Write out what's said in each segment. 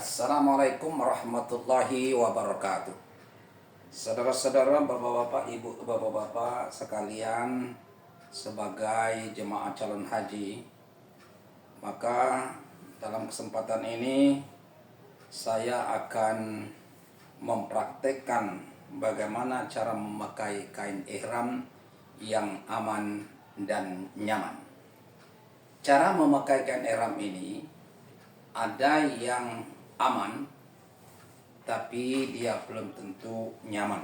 Assalamualaikum warahmatullahi wabarakatuh. Saudara-saudara, bapak-bapak, ibu, bapak-bapak sekalian, sebagai jemaah calon haji, maka dalam kesempatan ini saya akan mempraktekkan bagaimana cara memakai kain ihram yang aman dan nyaman. Cara memakai kain ihram ini ada yang aman, tapi dia belum tentu nyaman.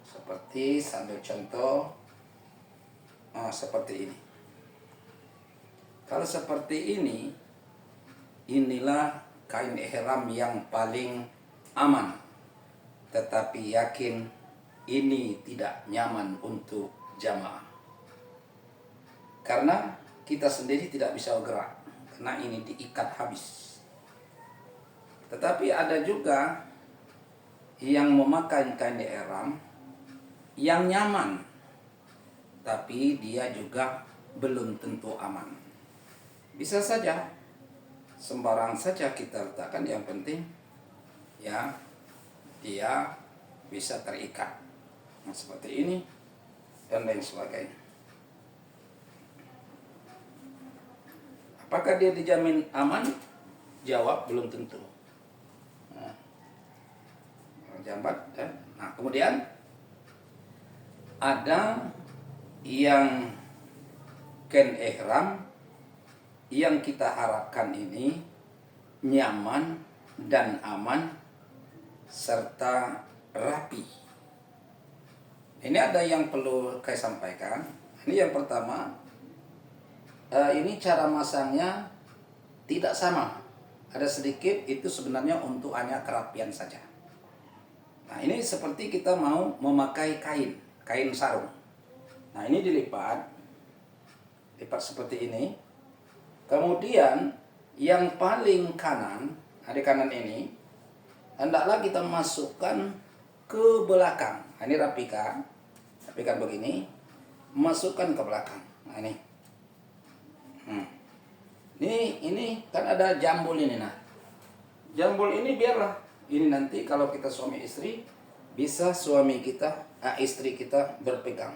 Seperti sambil contoh seperti ini. Kalau seperti ini, inilah kain ihram yang paling aman. Tetapi yakin ini tidak nyaman untuk jamaah. Karena kita sendiri tidak bisa bergerak. Karena ini diikat habis. Tetapi ada juga yang memakai kain ihram yang nyaman, tapi dia juga belum tentu aman. Bisa saja sembarang saja kita letakkan, yang penting ya dia bisa terikat. Nah, seperti ini dan lain sebagainya. Apakah dia dijamin aman? Jawab belum tentu. Nah, kemudian ada yang kain ihram yang kita harapkan ini nyaman dan aman serta rapi. Ini ada yang perlu saya sampaikan. Ini yang pertama. Ini cara masangnya tidak sama. Ada sedikit, itu sebenarnya untuk hanya kerapian saja. Nah, ini seperti kita mau memakai kain sarung. Nah, ini lipat seperti ini. Kemudian yang paling kanan, di kanan ini, hendaklah kita masukkan ke belakang. Nah, ini rapikan begini, masukkan ke belakang. Nah, ini. Ini kan ada jambul ini. Nah, jambul ini biarlah ini nanti kalau kita suami istri, bisa istri kita berpegang.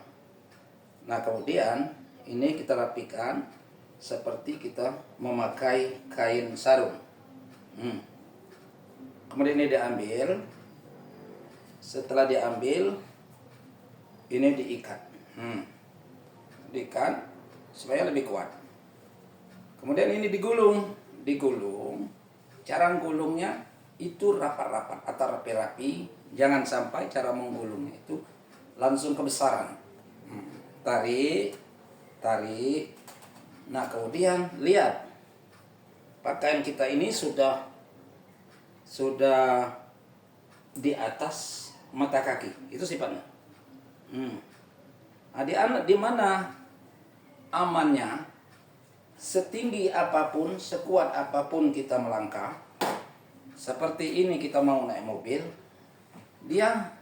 Nah, kemudian ini kita rapikan seperti kita memakai kain sarung. Kemudian ini diambil. Setelah diambil, ini diikat. Diikat supaya lebih kuat. Kemudian ini digulung. Cara gulungnya itu rapat-rapat atau rapi-rapi. Jangan sampai cara menggulungnya itu langsung kebesaran. Tarik. Nah, kemudian lihat. Pakaian kita ini sudah di atas mata kaki. Itu sifatnya. Nah, di mana amannya? Setinggi apapun, sekuat apapun kita melangkah, seperti ini kita mau naik mobil, dia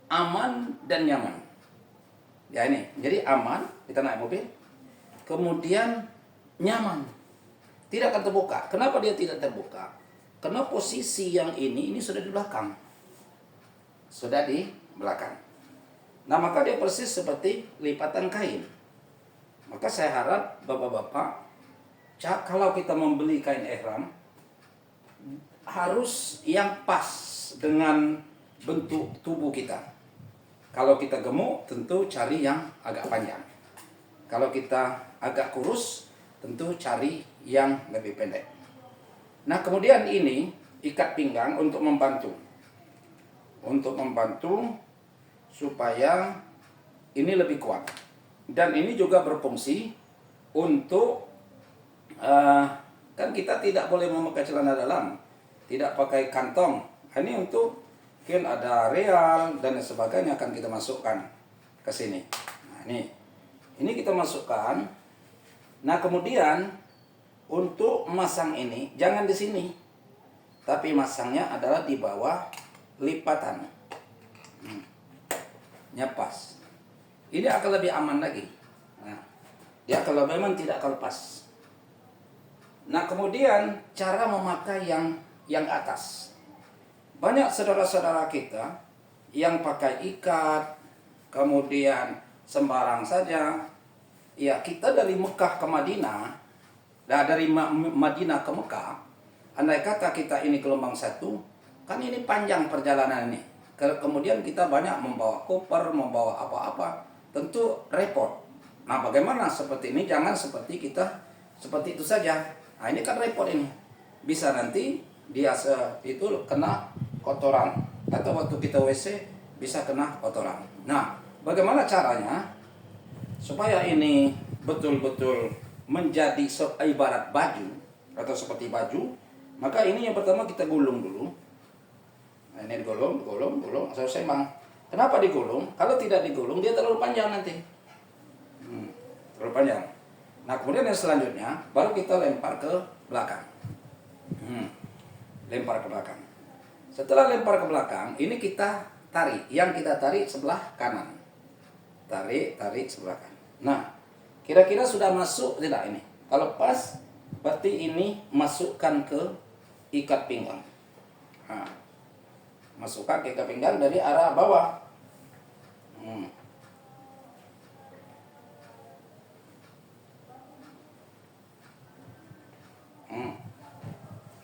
aman dan nyaman. Ya, ini, jadi aman, kita naik mobil, kemudian nyaman, tidak akan terbuka. Kenapa dia tidak terbuka? Karena posisi yang ini sudah di belakang. Nah, maka dia persis seperti lipatan kain. Maka saya harap bapak-bapak, kalau kita membeli kain ihram, harus yang pas dengan bentuk tubuh kita. Kalau kita gemuk, tentu cari yang agak panjang. Kalau kita agak kurus, tentu cari yang lebih pendek. Nah, kemudian ini ikat pinggang untuk membantu. Supaya ini lebih kuat. Dan ini juga berfungsi untuk kan kita tidak boleh memakai celana dalam, tidak pakai kantong. Ini untuk mungkin ada real dan sebagainya akan kita masukkan ke sini. Nah, ini kita masukkan. Nah, kemudian untuk masang ini jangan di sini, tapi masangnya adalah di bawah lipatan. Pas. Ini akan lebih aman lagi. Nah, dia kalau memang tidak akan lepas. Nah, kemudian cara memakai yang yang atas. Banyak saudara-saudara kita yang pakai ikat, kemudian sembarang saja. Ya, kita dari Mekah ke Madinah, dan dari Madinah ke Mekah, andai kata kita ini gelombang satu, kan ini panjang perjalanan ini. Kemudian kita banyak membawa koper, membawa apa-apa, tentu repot. Nah, bagaimana seperti ini? Jangan seperti kita, seperti itu saja. Nah, ini kan repot ini. Bisa nanti dia itu kena kotoran. Atau waktu kita WC bisa kena kotoran. Nah, bagaimana caranya supaya ini betul-betul menjadi ibarat baju atau seperti baju? Maka ini yang pertama kita gulung dulu. Nah, ini digulung. Selesai bang. Kenapa digulung? Kalau tidak digulung dia terlalu panjang nanti. Terlalu panjang. Nah, kemudian yang selanjutnya baru kita lempar ke belakang. Lempar ke belakang. Setelah lempar ke belakang, ini kita tarik. Yang kita tarik sebelah kanan. Tarik sebelah kanan. Nah, kira-kira sudah masuk tidak ini? Kalau pas, berarti ini masukkan ke ikat pinggang. Nah, masukkan ke ikat pinggang dari arah bawah.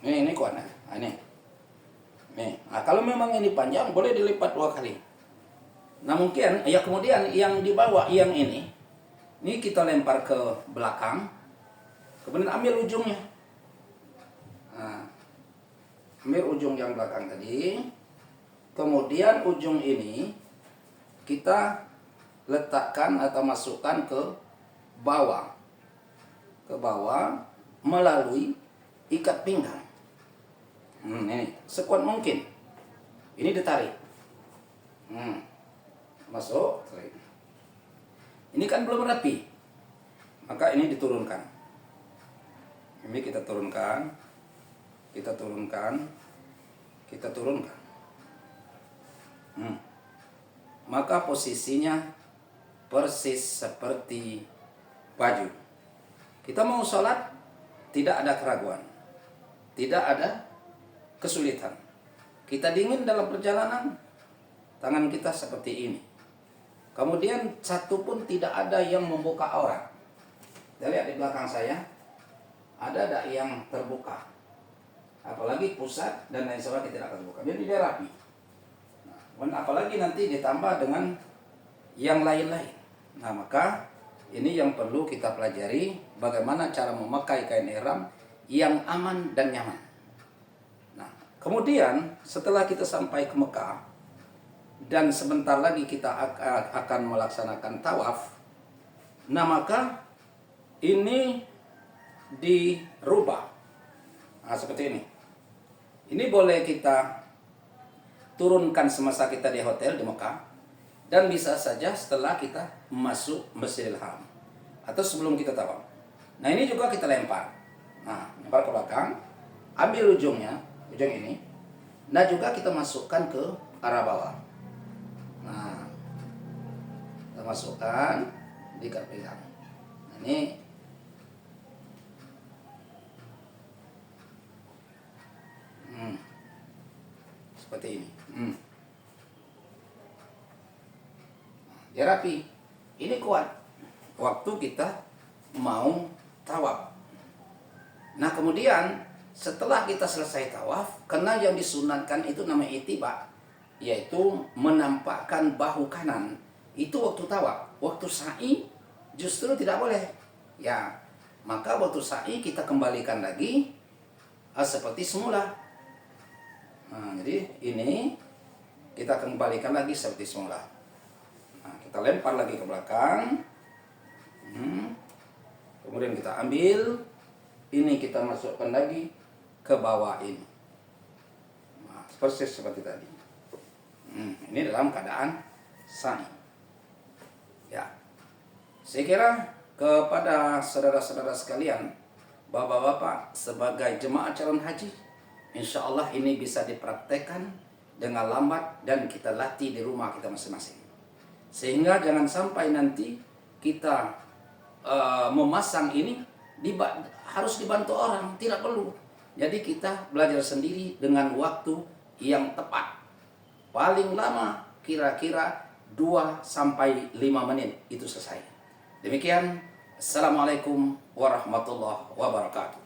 Ini kuat. Nah, ini. Nih. Nah, kalau memang ini panjang, boleh dilipat 2 kali. Nah, mungkin ya kemudian yang di bawah yang ini kita lempar ke belakang. Kemudian ambil ujungnya. Nah, ambil ujung yang belakang tadi. Kemudian ujung ini kita letakkan atau masukkan ke bawah. Ke bawah melalui ikat pinggang. Ini sekuat mungkin. Ini ditarik. Masuk. Tarik. Ini kan belum rapi. Maka ini diturunkan. Ini kita turunkan. Kita turunkan. Maka posisinya persis seperti baju. Kita mau sholat, tidak ada keraguan. Tidak ada kesulitan. Kita dingin dalam perjalanan, tangan kita seperti ini. Kemudian satu pun tidak ada yang membuka aurat. Kita lihat di belakang saya, ada yang terbuka. Apalagi pusat dan lain sebagainya tidak terbuka. Jadi dia rapi. Nah, apalagi nanti ditambah dengan yang lain-lain. Nah, maka ini yang perlu kita pelajari, bagaimana cara memakai kain ihram yang aman dan nyaman. Kemudian setelah kita sampai ke Mekah dan sebentar lagi kita akan melaksanakan tawaf, nah maka ini dirubah. Nah, seperti ini. Ini boleh kita turunkan semasa kita di hotel di Mekah, dan bisa saja setelah kita masuk Masjidil Haram atau sebelum kita tawaf. Nah, ini juga kita lempar. Nah, lempar ke belakang, ambil ujung ini. Nah, juga kita masukkan ke arah bawah. Nah, kita masukkan di ikat pinggang. Nah, ini seperti ini. Dia rapi. Ini kuat waktu kita mau tawaf. Nah, kemudian setelah kita selesai tawaf, karena yang disunatkan itu namanya ittiba, yaitu menampakkan bahu kanan. Itu waktu tawaf. Waktu sa'i justru tidak boleh. Ya, maka waktu sa'i kita kembalikan lagi seperti semula. Nah, jadi ini kita kembalikan lagi seperti semula. Nah, kita lempar lagi ke belakang. Kemudian kita ambil. Ini kita masukkan lagi ke bawah ini. Nah, persis seperti tadi. Ini dalam keadaan sa'i. Ya. Saya kira kepada saudara-saudara sekalian, bapak-bapak sebagai jemaah calon haji, insya Allah ini bisa dipraktekkan dengan lambat dan kita latih di rumah kita masing-masing. Sehingga jangan sampai nanti kita memasang ini harus dibantu orang, tidak perlu. Jadi kita belajar sendiri dengan waktu yang tepat. Paling lama kira-kira 2 sampai 5 menit itu selesai. Demikian, Assalamualaikum warahmatullahi wabarakatuh.